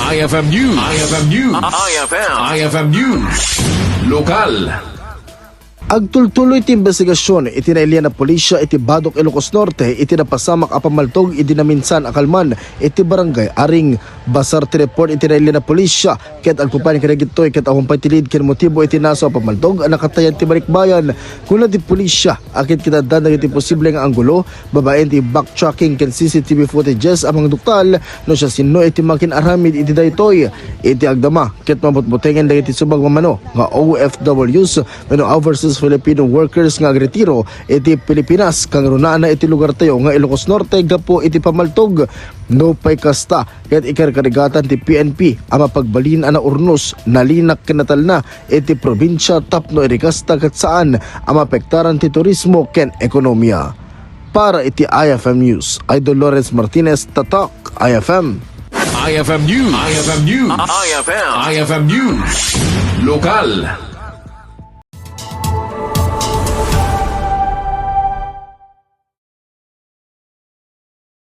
IFM News. IFM News. IFM News. Lokal. Agtultuloy iti investigasyon iti nailian na pulisya iti Badok Ilocos Norte iti napasamak a pamaltog iti naminsan akalman iti barangay Aring basar ti report iti nailian na pulisya ket agpupan kanagitoy ket ahumpay tilid ken motibo iti naso a pamaltog a nakatayan ti balikbayan kuna ti pulisya akit kitadan iti posible nga anggulo babaen ti backtracking ken CCTV footages amang duktal no siya sino iti makin aramid iti daytoy iti agdama ket mabutbutengen dagiti subag mamano nga OFWs wenno overseas Filipino workers nga agretiro iti Pilipinas kang runaan na iti lugar tayo nga Ilocos Norte gapo iti pamaltog no pay kasta ket ikarkarigatan ti PNP ama pagbalin ana urnos nalinak kinatal na iti probinsya tapno iti kasta ket saan ama pektaran ti turismo ken ekonomiya. Para iti IFM News, Idol Lawrence Martinez, Tatak, IFM. IFM News. IFM News. IFM News. Lokal.